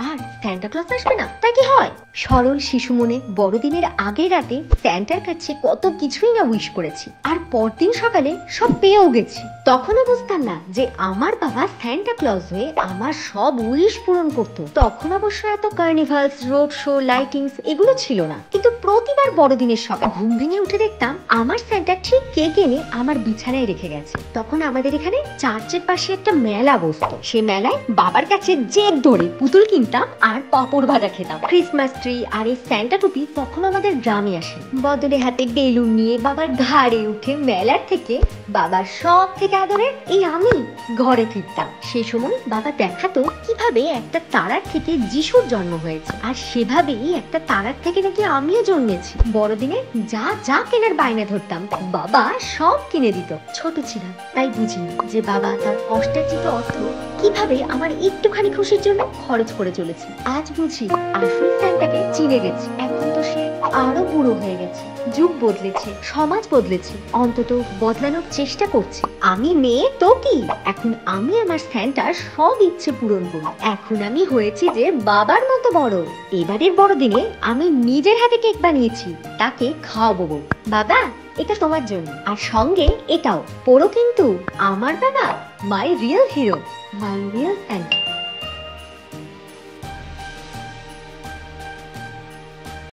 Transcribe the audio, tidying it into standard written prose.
আর Santa Claus আসবে না, তা কি হয়? সরল শিশু মনে বড়দিনের আগের রাতে স্যান্টার কাছে কত কিছুই না উইশ করেছি, আর পরদিন সকালে সব পেয়েও গেছি। তখনও বুঝতাম না যে আমার বাবা স্যান্টা ক্লজ হয়ে আমার সব উইশ পূরণ করতো। তখন অবশ্য এত কার্নিভালস, রোড শো, লাইটিংস এগুলো ছিল না। কিন্তু প্রতিবার বড়দিনের সকাল ঘুম ভেঙে উঠে দেখতাম আমার স্যান্টা ঠিক কেক এনে আমার বিছানায় রেখে গেছে। তখন আমাদের এখানে চার্চের পাশে একটা মেলা বসতো। সে মেলায় বাবার কাছে জেদ ধরে পুতুল কিনতাম আর পাঁপড় ভাজা খেতাম। ক্রিসমাস ট্রি আর এই স্যান্টা টুপি তখন আমাদের গ্রামে আসে। বদলে হাতে বেলুন নিয়ে বাবার ঘাড়ে উঠে মেলার থেকে বাবার সব থেকে আদরের এই আমি ঘরে ফিরতাম। সে সময় বাবা দেখাতো কিভাবে একটা তারার থেকে যিশুর জন্ম হয়েছে, আর সেভাবেই একটা তারার থেকে নাকি আমিও জন্মেছি। বড়দিনে যা যা কেনার বায়না ধরতাম বাবা সব কিনে দিত। ছোট ছিলাম তাই বুঝিনি যে বাবা তার কষ্টার্জিত অর্থ কিভাবে আমার একটুখানি খুশির জন্য খরচ করে চলেছে। আজ বুঝি আসল স্যান্টাকে চিনে গেছি। এখন তো সে আরো বুড়ো হয়ে গেছে, যুগ বদলেছে, সমাজ বদলেছে, অন্তত বদলানোর চেষ্টা করছে। আমি মেয়ে তো কি, এখন আমি আমার স্যান্টার সব ইচ্ছে পূরণ করি। এখন আমি হয়েছি যে বাবার মতো বড়। এবারের বড়দিনে আমি নিজের হাতে কেক বানিয়েছি, তাকে খাওয়াবো। বাবা, এটা তোমার জন্য, আর সঙ্গে এটাও পড়ো। কিন্তু আমার বাবা my real hero, my real Santa.